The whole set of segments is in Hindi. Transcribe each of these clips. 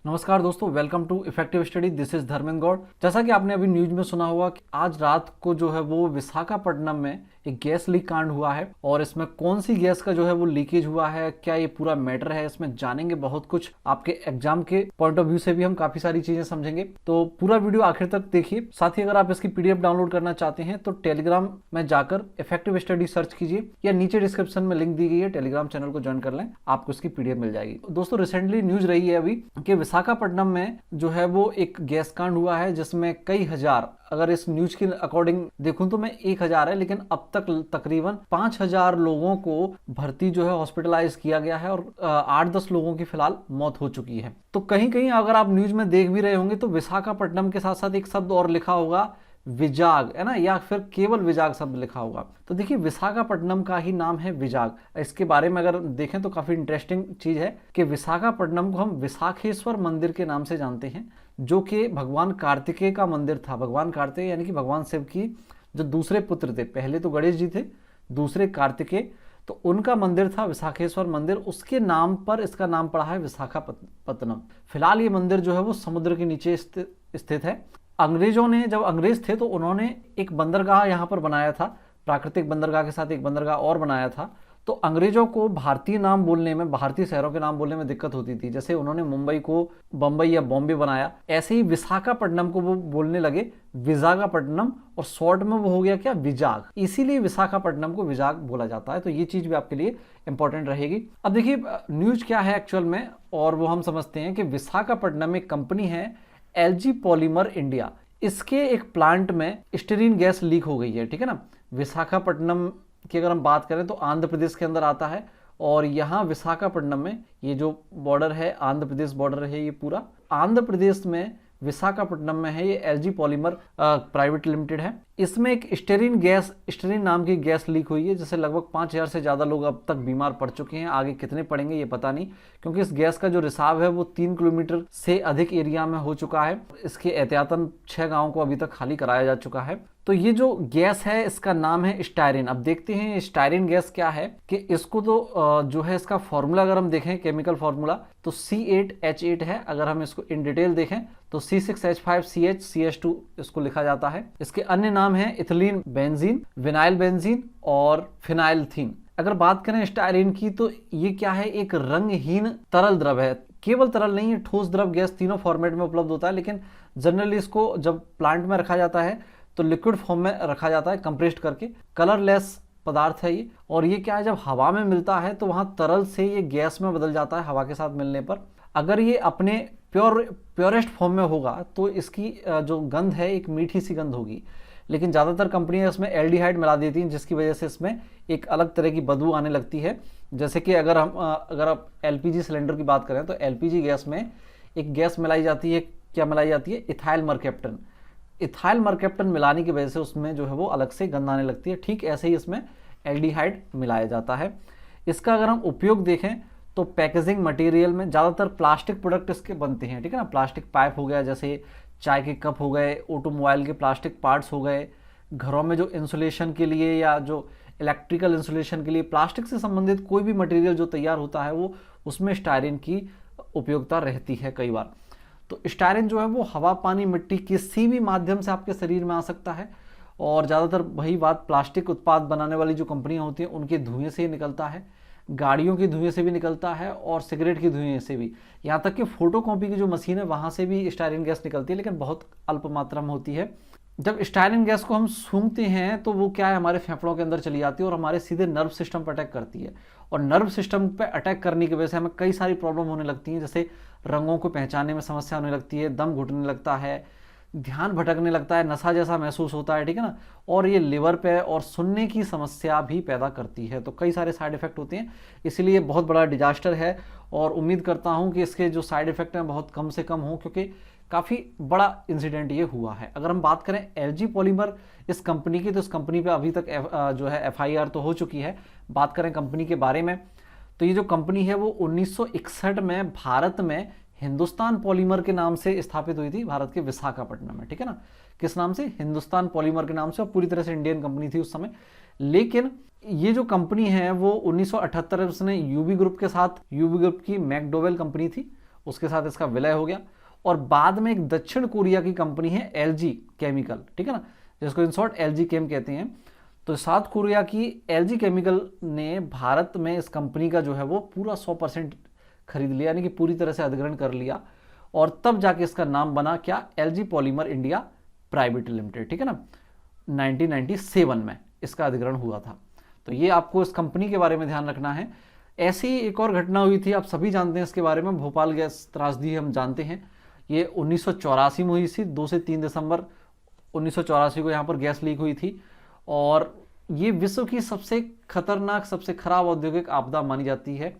नमस्कार दोस्तों, welcome to effective study. This is Dharmendra Gaur. जैसा कि आपने अभी न्यूज में सुना होगा कि आज रात को जो है वो विशाखापट्टनम में एक गैस लीक कांड हुआ है और इसमें कौन सी गैस का जो है वो लीकेज हुआ है, क्या ये पूरा मैटर है, इसमें जानेंगे बहुत कुछ। आपके एग्जाम के पॉइंट ऑफ व्यू से भी हम काफी सारी चीजें समझेंगे, तो पूरा वीडियो आखिर तक देखिए। साथ ही अगर आप इसकी पीडीएफ डाउनलोड करना चाहते हैं तो टेलीग्राम में जाकर इफेक्टिव स्टडी सर्च कीजिए या नीचे डिस्क्रिप्शन में लिंक दी गई है, टेलीग्राम चैनल को ज्वाइन कर लें, आपको इसकी पीडीएफ मिल जाएगी। दोस्तों, रिसेंटली न्यूज रही है अभी कि विशाखापट्टनम में जो है वो एक गैस कांड हुआ है जिसमें कई हजार, अगर इस न्यूज के अकॉर्डिंग देखूं तो मैं 1000 है, लेकिन अब तक तकरीबन 5000 लोगों को भर्ती जो है हॉस्पिटलाइज किया गया है और 8-10 लोगों की फिलहाल मौत हो चुकी है। तो कहीं कहीं अगर आप न्यूज में देख भी रहे होंगे तो विशाखापट्टनम के साथ साथ एक शब्द और लिखा होगा, विजाग, है ना, या फिर केवल विजाग शब्द लिखा होगा। तो देखिए, विशाखापट्टनम का ही नाम है विजाग। इसके बारे में अगर देखें तो काफी इंटरेस्टिंग चीज है कि विशाखापट्टनम को हम विशाखेश्वर मंदिर के नाम से जानते हैं, जो कि भगवान कार्तिकेय का मंदिर था। भगवान कार्तिकेय यानी कि भगवान शिव की जो दूसरे पुत्र थे, पहले तो गणेश जी थे, दूसरे कार्तिकेय, तो उनका मंदिर था विशाखेश्वर मंदिर। उसके नाम पर इसका नाम पड़ा है विशाखापत्तनम। फिलहाल ये मंदिर जो है वो समुद्र के नीचे स्थित है। अंग्रेजों ने, जब अंग्रेज थे तो उन्होंने एक बंदरगाह यहाँ पर बनाया था, प्राकृतिक बंदरगाह के साथ एक बंदरगाह और बनाया था। तो अंग्रेजों को भारतीय नाम बोलने में, भारतीय शहरों के नाम बोलने में दिक्कत होती थी। जैसे उन्होंने मुंबई को बंबई या बॉम्बे बनाया, ऐसे ही विशाखापट्टनम को वो बोलने लगे विजागापट्टनम, और शॉर्ट में वो हो गया क्या, विजाग। इसीलिए विशाखापट्टनम को विजाग बोला जाता है। तो ये चीज भी आपके लिए इंपॉर्टेंट रहेगी। अब देखिए न्यूज क्या है एक्चुअल में, और वो हम समझते हैं कि विशाखापट्टनम में एक कंपनी है एलजी पॉलीमर इंडिया। इसके एक प्लांट में स्टीरीन गैस लीक हो गई है, ठीक है ना। विशाखापट्टनम की अगर हम बात करें तो आंध्र प्रदेश के अंदर आता है, और यहाँ विशाखापट्टनम में ये जो बॉर्डर है, आंध्र प्रदेश बॉर्डर है, ये पूरा आंध्र प्रदेश में विशाखापट्टनम में है। ये एलजी पॉलीमर प्राइवेट लिमिटेड है। इसमें एक स्टीरीन नाम की गैस लीक हुई है, जिससे लगभग 5000 से ज्यादा लोग अब तक बीमार पड़ चुके हैं। आगे कितने पड़ेंगे ये पता नहीं, क्योंकि इस गैस का जो रिसाव है वो 3 किलोमीटर से अधिक एरिया में हो चुका है। इसके एहतियातन 6 गांवों को अभी तक खाली कराया जा चुका है। तो ये जो गैस है इसका नाम है स्टायरिन। अब देखते हैं स्टायरिन गैस क्या है, कि इसको तो जो है इसका फॉर्मूला अगर हम देखें, केमिकल फॉर्मूला, तो C8H8 है। अगर हम इसको इन डिटेल देखें तो C6H5CH2 इसको लिखा जाता है। इसके अन्य नाम है इथिलीन बेंजीन, विनाइल बेंजीन और फिनाइलथीन। अगर बात करें स्टायरिन की तो ये क्या है, एक रंगहीन तरल द्रव है। केवल तरल नहीं है, ठोस, द्रव, गैस, तीनों फॉर्मेट में उपलब्ध होता है। लेकिन जनरली इसको जब प्लांट में रखा जाता है तो लिक्विड फॉर्म में रखा जाता है, कंप्रेस्ड करके। कलरलेस पदार्थ है ये, और ये क्या है, जब हवा में मिलता है तो वहां तरल से ये गैस में बदल जाता है हवा के साथ मिलने पर। अगर ये अपने प्योरेस्ट फॉर्म में होगा तो इसकी जो गंध है एक मीठी सी गंध होगी। लेकिन ज़्यादातर कंपनियां इसमें एल्डिहाइड मिला देती हैं, जिसकी वजह से इसमें एक अलग तरह की बदबू आने लगती है। जैसे कि अगर आप एलपीजी सिलेंडर की बात करें तो एलपीजी गैस में एक गैस मिलाई जाती है, क्या मिलाई जाती है, इथाइल मरकैप्टन। इथाइल मरकैप्टन मिलाने की वजह से उसमें जो है वो अलग से गंध आने लगती है। ठीक ऐसे ही इसमें एल्डिहाइड मिलाया जाता है। इसका अगर हम उपयोग देखें तो पैकेजिंग मटेरियल में ज़्यादातर प्लास्टिक प्रोडक्ट इसके बनते हैं, ठीक है ना। प्लास्टिक पाइप हो गया, जैसे चाय के कप हो गए, ऑटोमोबाइल के प्लास्टिक पार्ट्स हो गए, घरों में जो इंसुलेशन के लिए या जो इलेक्ट्रिकल इंसुलेशन के लिए प्लास्टिक से संबंधित कोई भी मटेरियल जो तैयार होता है वो उसमें स्टायरिन की उपयोगिता रहती है कई बार। तो स्टायरिन जो है वो हवा, पानी, मिट्टी किसी भी माध्यम से आपके शरीर में आ सकता है। और ज़्यादातर वही बात, प्लास्टिक उत्पाद बनाने वाली जो कंपनियां होती हैं उनके धुएं से ही निकलता है, गाड़ियों के धुएं से भी निकलता है, और सिगरेट के धुएं से भी। यहाँ तक कि फोटोकॉपी की जो मशीन है वहाँ से भी स्टायरिन गैस निकलती है, लेकिन बहुत अल्प मात्रा में होती है। जब स्टायरिन गैस को हम सूंघते हैं तो वो क्या है, हमारे फेफड़ों के अंदर चली जाती है और हमारे सीधे नर्व सिस्टम पर अटैक करती है। और नर्व सिस्टम पर अटैक करने की वजह से हमें कई सारी प्रॉब्लम होने लगती हैं, जैसे रंगों को पहचानने में समस्या होने लगती है, दम घुटने लगता है, ध्यान भटकने लगता है, नशा जैसा महसूस होता है, ठीक है ना। और ये लिवर पे और सुनने की समस्या भी पैदा करती है। तो कई सारे साइड इफेक्ट होते हैं, इसलिए बहुत बड़ा डिजास्टर है। और उम्मीद करता हूँ कि इसके जो साइड इफेक्ट हैं बहुत कम से कम हो, क्योंकि काफ़ी बड़ा इंसिडेंट ये हुआ है। अगर हम बात करें एलजी पॉलीमर इस कंपनी की, तो इस कंपनी पे अभी तक जो है एफआईआर तो हो चुकी है। बात करें कंपनी के बारे में तो ये जो कंपनी है वो 1961 में भारत में हिंदुस्तान पॉलीमर के नाम से स्थापित हुई थी, भारत के विशाखापट्टनम में, ठीक है ना। किस नाम से, हिंदुस्तान पॉलीमर के नाम से, और पूरी तरह से इंडियन कंपनी थी उस समय। लेकिन ये जो कंपनी है वो 1978 में उसने यूबी ग्रुप के साथ, यूबी ग्रुप की मैकडोवेल कंपनी थी, उसके साथ इसका विलय हो गया। और बाद में एक दक्षिण कोरिया की कंपनी है एलजी केमिकल, ठीक है ना, जिसको इन शॉर्ट एलजी केम कहते हैं। तो साउथ कोरिया की एलजी केमिकल ने भारत में इस कंपनी का जो है वो पूरा 100% खरीद लिया, यानी कि पूरी तरह से अधिग्रहण कर लिया। और तब जाके इसका नाम बना क्या, LG polymer India private limited, ठीक है ना। 1997 में इसका अधिग्रहण हुआ था। तो ये आपको इस कंपनी के बारे में ध्यान रखना है। ऐसी ही एक और घटना हुई थी, आप सभी जानते हैं इसके बारे में, भोपाल गैस त्रासदी हम जानते हैं। ये 1984 में हुई थी, 2 से 3 दिसंबर 1984 को यहाँ पर गैस लीक हुई थी। और ये विश्व की सबसे खतरनाक, सबसे खराब औद्योगिक आपदा मानी जाती है।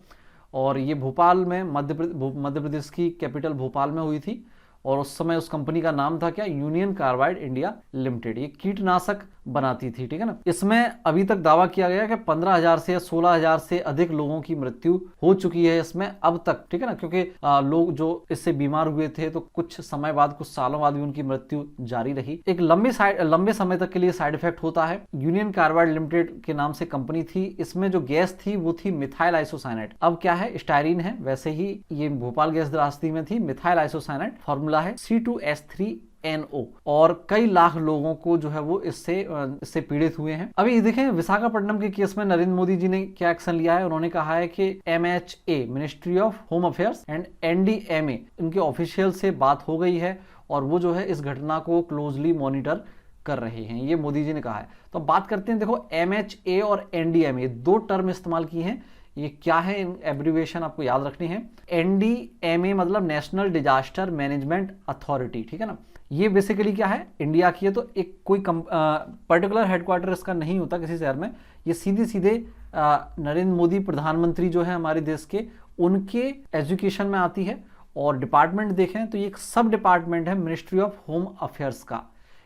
और ये भोपाल में, मध्य प्रदेश की कैपिटल भोपाल में हुई थी। और उस समय उस कंपनी का नाम था क्या, यूनियन कार्बाइड इंडिया लिमिटेड। ये कीटनाशक बनाती थी, ठीक है ना। इसमें अभी तक दावा किया गया कि 15,000 से या 16,000 से अधिक लोगों की मृत्यु हो चुकी है इसमें अब तक, ठीक है ना, क्योंकि लोग जो इससे बीमार हुए थे तो कुछ समय बाद, कुछ सालों बाद भी उनकी मृत्यु जारी रही। एक लंबे समय तक के लिए साइड इफेक्ट होता है। यूनियन कार्बाइड लिमिटेड के नाम से कंपनी थी। इसमें जो गैस थी वो थी मिथाइल आइसोसाइनेट। अब क्या है, स्टायरीन है, वैसे ही ये भोपाल गैस त्रासदी में थी मिथाइल आइसोसाइनेट। फॉर्मूला है C2H3NO। और कई लाख लोगों को जो है वो इससे पीड़ित हुए हैं। अभी देखें विशाखापट्टनम के केस में नरेंद्र मोदी जी ने क्या एक्शन लिया है। उन्होंने कहा है कि MHA ministry of home affairs and NDMA इनके ऑफिशियल से बात हो गई है और वो जो है इस घटना को क्लोजली मॉनिटर कर रहे हैं, ये मोदी जी ने कहा है। तो बात करते हैं, देखो MHA और NDMA दो टर्म इस्तेमाल की हैं। ये क्या है, इन एब्रिविएशन आपको याद रखनी है। NDMA मतलब नेशनल डिजास्टर मैनेजमेंट अथॉरिटी, ठीक है ना। ये बेसिकली क्या है, इंडिया की है, तो एक कोई पर्टिकुलर हेडक्वार्टर इसका नहीं होता किसी शहर में। ये सीधे नरेंद्र मोदी प्रधानमंत्री जो है हमारे देश के, उनके एजुकेशन में आती है। और डिपार्टमेंट देखें तो ये एक सब डिपार्टमेंट है मिनिस्ट्री ऑफ होम अफेयर्स का,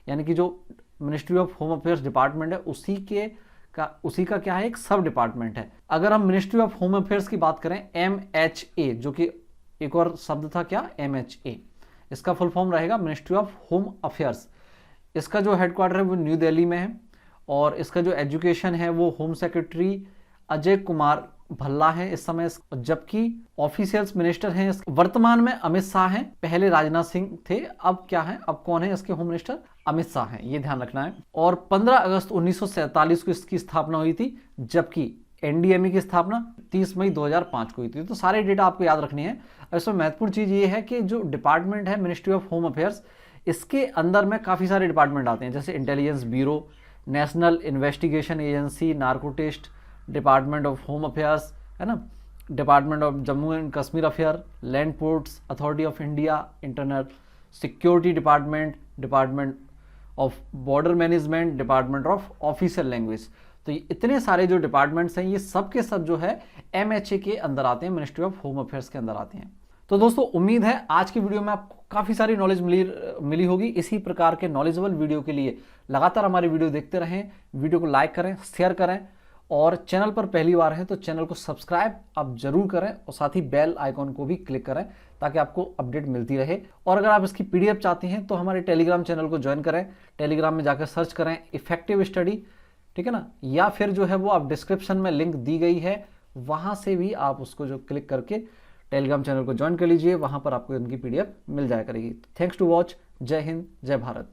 यानी कि जो ministry of home affairs department है उसी का क्या है, एक सब डिपार्टमेंट है। अगर हम मिनिस्ट्री ऑफ होम अफेयर्स की बात करें, MHA, जो कि एक और शब्द था क्या, MHA, इसका फुल फॉर्म रहेगा मिनिस्ट्री ऑफ होम अफेयर्स। इसका जो हेडक्वार्टर है वो न्यू दिल्ली में है। और इसका जो एजुकेशन है वो होम सेक्रेटरी अजय कुमार भल्ला है इस समय, जबकि ऑफिशियल्स मिनिस्टर हैं वर्तमान में अमित शाह हैं। पहले राजनाथ सिंह थे, अब क्या है, अब कौन है इसके होम मिनिस्टर, अमित शाह हैं, ये ध्यान रखना है। और 15 अगस्त 1947 को इसकी स्थापना हुई थी, जबकि NDMA की स्थापना 30 मई 2005 को हुई थी। तो सारे डेटा आपको याद रखनी है। इसमें महत्वपूर्ण चीज ये है कि जो डिपार्टमेंट है मिनिस्ट्री ऑफ होम अफेयर्स, इसके अंदर में काफी सारे डिपार्टमेंट आते हैं, जैसे intelligence bureau, national investigation agency, narco test, department of home affairs, है ना, department of Jammu and Kashmir affair, land ports authority of India, internal security department, department of border management, department of official language. तो ये इतने सारे जो डिपार्टमेंट्स हैं, ये सब के सब जो है MHA के अंदर आते हैं, मिनिस्ट्री ऑफ होम अफेयर्स के अंदर आते हैं। तो दोस्तों उम्मीद है आज की वीडियो में आपको काफ़ी सारी नॉलेज मिली होगी। इसी प्रकार के नॉलेजेबल वीडियो के लिए लगातार हमारी वीडियो देखते रहें, वीडियो को लाइक करें, शेयर करें, और चैनल पर पहली बार हैं तो चैनल को सब्सक्राइब आप जरूर करें और साथ ही बेल आइकॉन को भी क्लिक करें ताकि आपको अपडेट मिलती रहे। और अगर आप इसकी PDF चाहते हैं तो हमारे टेलीग्राम चैनल को ज्वाइन करें। टेलीग्राम में जाकर सर्च करें इफेक्टिव स्टडी, ठीक है ना, या फिर जो है वो आप डिस्क्रिप्शन में लिंक दी गई है, वहां से भी आप उसको जो क्लिक करके टेलीग्राम चैनल को ज्वाइन कर लीजिए, वहां पर आपको इनकी PDF मिल जाया करेगी। Thanks to watch. जय हिंद, जय भारत।